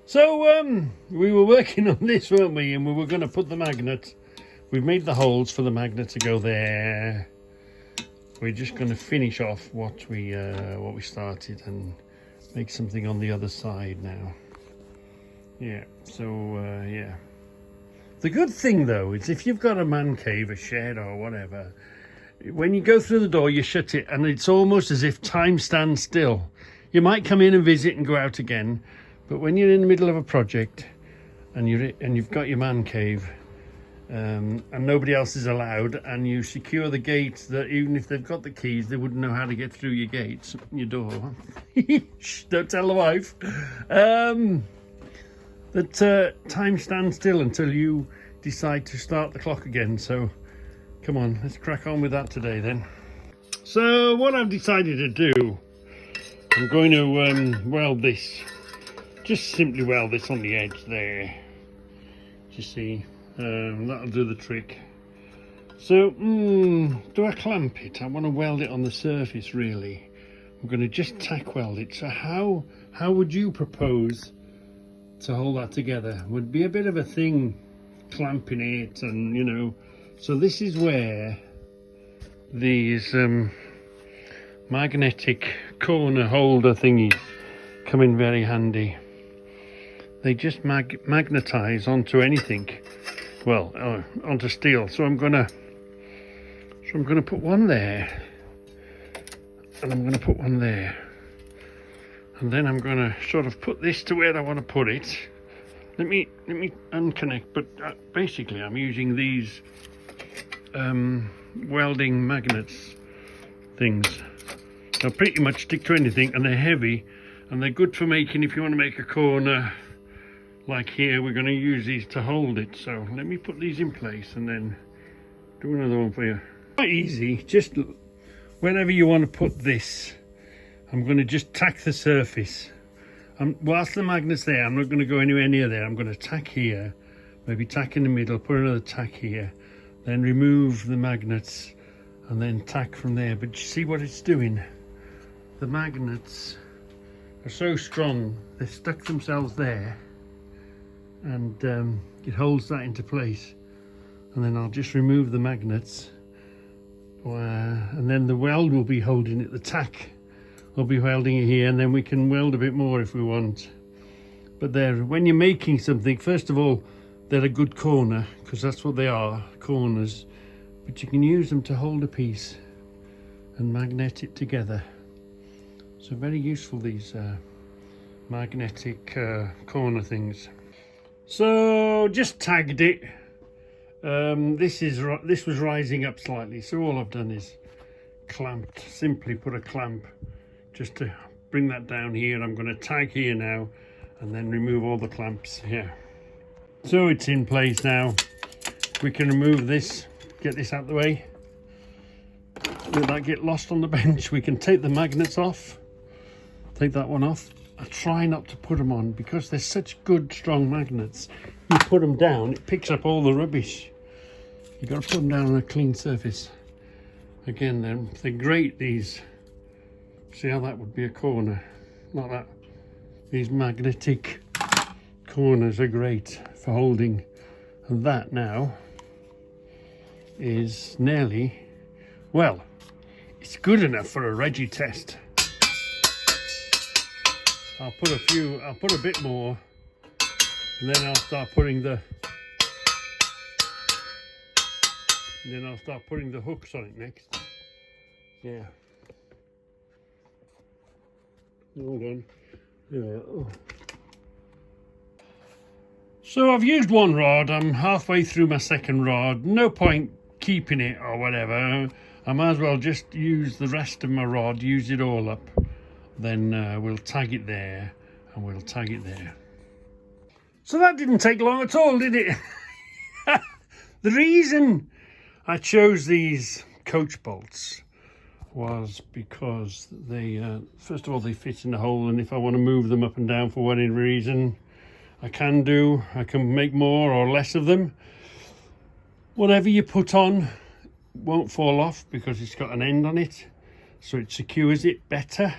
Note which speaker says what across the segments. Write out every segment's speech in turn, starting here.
Speaker 1: So we were working on this, weren't we? And we were going to put the magnet. We've made the holes for the magnet to go there. We're just going to finish off what we started and make something on the other side now. Yeah. So yeah. The good thing though is if you've got a man cave, a shed, or whatever, when you go through the door, you shut it, and it's almost as if time stands still. You might come in and visit and go out again. But when you're in the middle of a project and you've got your man cave and nobody else is allowed, and you secure the gate that even if they've got the keys, they wouldn't know how to get through your gates, your door. Shh, don't tell the wife. That time stands still until you decide to start the clock again. So come on, let's crack on with that today then. So what I've decided to do, I'm going to weld this. Just simply weld this on the edge there. You see, that'll do the trick. So, do I clamp it? I want to weld it on the surface, really. I'm going to just tack weld it. So how would you propose to hold that together? Would be a bit of a thing, clamping it, and you know. So this is where these magnetic corner holder thingies come in very handy. They just magnetize onto anything, well, onto steel. So I'm gonna put one there, and I'm gonna put one there, and then I'm gonna sort of put this to where I want to put it. Let me unconnect. But basically, I'm using these welding magnets things. They'll pretty much stick to anything, and they're heavy, and they're good for making, if you want to make a corner. Like here, we're going to use these to hold it. So let me put these in place and then do another one for you. Quite easy, just whenever you want to put this, I'm going to just tack the surface. Whilst the magnet's there, I'm not going to go anywhere near there. I'm going to tack here, maybe tack in the middle, put another tack here, then remove the magnets and then tack from there. But you see what it's doing? The magnets are so strong, they've stuck themselves there. And it holds that into place, and then I'll just remove the magnets, and then the weld will be holding it. The tack will be welding it here, and then we can weld a bit more if we want. But when you're making something, first of all, they're a good corner, because that's what they are, corners. But you can use them to hold a piece and magnet it together. So very useful, these magnetic corner things. So just tagged it. This was rising up slightly, so all I've done is simply put a clamp just to bring that down here. I'm going to tag here now and then remove all the clamps here. So it's in place now. We can remove this, get this out of the way. Let that get lost on the bench. We can take the magnets off, take that one off. I try not to put them on because they're such good strong magnets. You put them down, it picks up all the rubbish. You've got to put them down on a clean surface. Again, they're great, these. See how that would be a corner like that. These magnetic corners are great for holding. And that now is nearly, well, it's good enough for a Reggie test. I'll put a bit more, and then I'll start putting the hooks on it next. Yeah. Hold on. Yeah. Oh. So I've used one rod. I'm halfway through my second rod. No point keeping it or whatever. I might as well just use the rest of my rod, use it all up. Then we'll tag it there, and we'll tag it there. So that didn't take long at all, did it? The reason I chose these coach bolts was because they, first of all, they fit in the hole, and if I want to move them up and down for whatever reason, I can do. I can make more or less of them. Whatever you put on won't fall off because it's got an end on it, so it secures it better.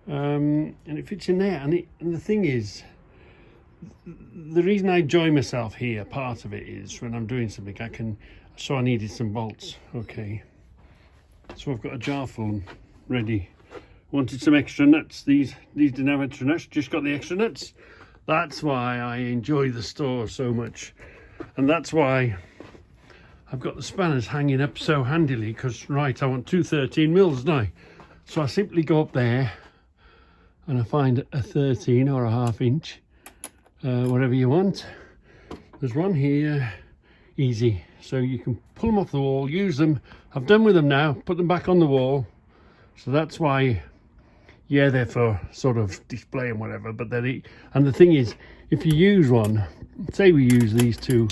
Speaker 1: And it fits in there, and the thing is, the reason I enjoy myself here, part of it is when I'm doing something, so I needed some bolts. Okay. So I've got a jar full ready. Wanted some extra nuts. These didn't have extra nuts, just got the extra nuts. That's why I enjoy the store so much. And that's why I've got the spanners hanging up so handily, because right, I want 2 13mm now. So I simply go up there and I find a 13 or a 1/2 inch, whatever you want. There's one here, easy. So you can pull them off the wall, use them. I've done with them now, put them back on the wall. So that's why, yeah, they're for sort of display and whatever, but and the thing is, if you use one, say we use these two,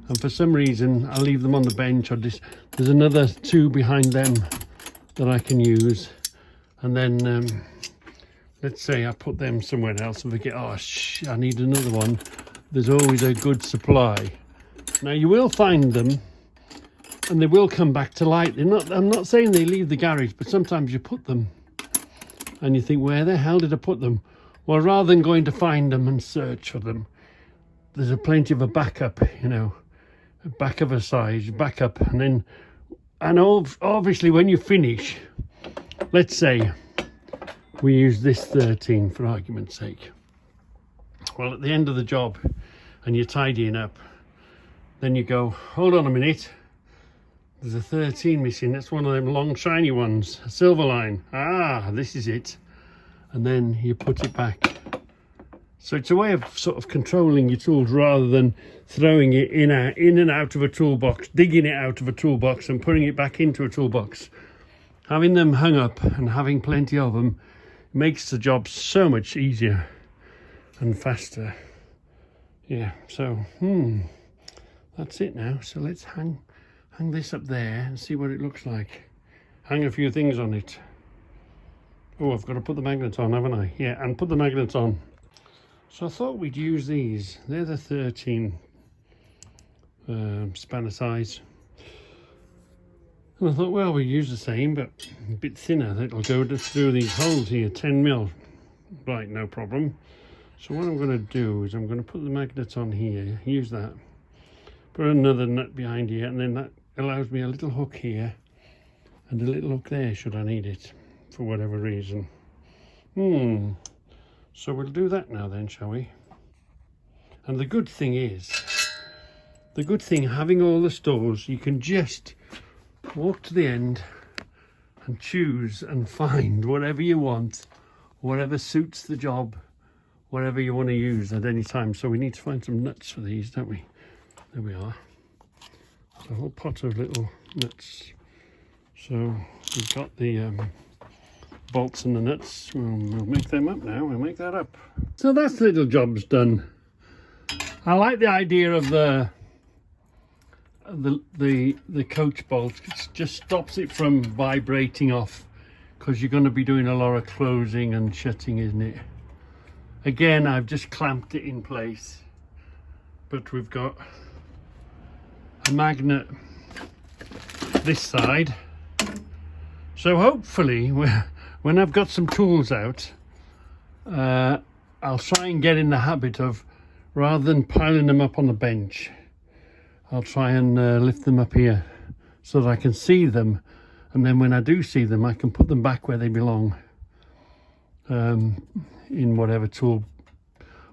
Speaker 1: and for some reason I leave them on the bench, or there's another 2 behind them that I can use, and then let's say I put them somewhere else and forget, oh I need another one. There's always a good supply. Now you will find them and they will come back to light. I'm not saying they leave the garage, but sometimes you put them and you think, where the hell did I put them? Well, rather than going to find them and search for them, there's a plenty of a backup, you know, a back of a size, backup. And obviously when you finish, let's say we use this 13 for argument's sake. Well, at the end of the job and you're tidying up, then you go, hold on a minute, there's a 13 missing. That's one of them long shiny ones, a Silverline. Ah, this is it. And then you put it back. So it's a way of sort of controlling your tools rather than throwing it in and out of a toolbox, digging it out of a toolbox and putting it back into a toolbox. Having them hung up and having plenty of them makes the job so much easier and faster. Yeah, so that's it now. So let's hang this up there and see what it looks like. Hang a few things on it. Oh, I've got to put the magnet on, haven't I? Yeah, and put the magnet on. So I thought we'd use these. They're the 13 spanner size. And I thought, well, we'll use the same, but a bit thinner. That'll go through these holes here, 10mm. Right, no problem. So what I'm going to do is I'm going to put the magnet on here, use that, put another nut behind here, and then that allows me a little hook here and a little hook there should I need it for whatever reason. So we'll do that now then, shall we? And the good thing is, having all the stores, you can just walk to the end and choose and find whatever you want, whatever suits the job, whatever you want to use at any time. So we need to find some nuts for these, don't we? There we are. So a whole pot of little nuts. So we've got the bolts and the nuts. We'll make them up now. We'll make that up. So that's the little job's done. I like the idea of the coach bolt. It just stops it from vibrating off, because you're going to be doing a lot of closing and shutting, isn't it? Again, I've just clamped it in place, but we've got a magnet this side. So hopefully when I've got some tools out, I'll try and get in the habit of, rather than piling them up on the bench, I'll try and lift them up here so that I can see them, and then when I do see them I can put them back where they belong, in whatever tool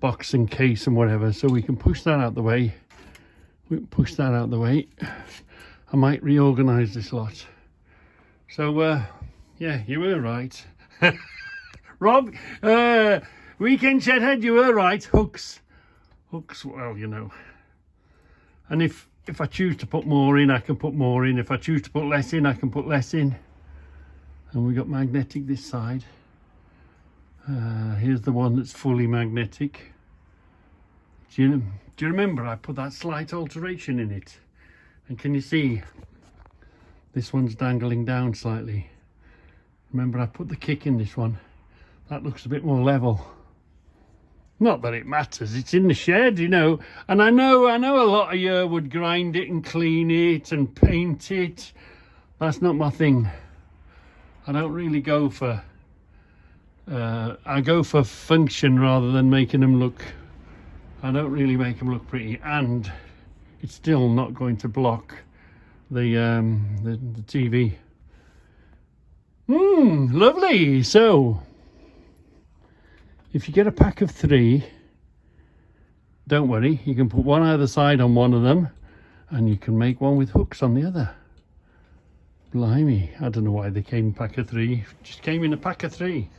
Speaker 1: box and case and whatever. So we can push that out the way. We can push that out the way. I might reorganize this lot. So yeah, you were right. Rob, Weekend Shedhead, you were right. Hooks, well, you know. And if I choose to put more in, I can put more in. If I choose to put less in, I can put less in. And we got magnetic this side. Here's the one that's fully magnetic. Do you remember I put that slight alteration in it? And can you see this one's dangling down slightly? Remember I put the kick in this one. That looks a bit more level. Not that it matters, it's in the shed, you know. And I know a lot of you would grind it and clean it and paint it. That's not my thing. I don't really go for I go for function rather than making them look I don't really make them look pretty, and it's still not going to block the TV. Lovely. So if you get a pack of 3, don't worry, you can put one either side on one of them, and you can make one with hooks on the other. Blimey, I don't know why they came in a pack of 3. Just came in a pack of 3.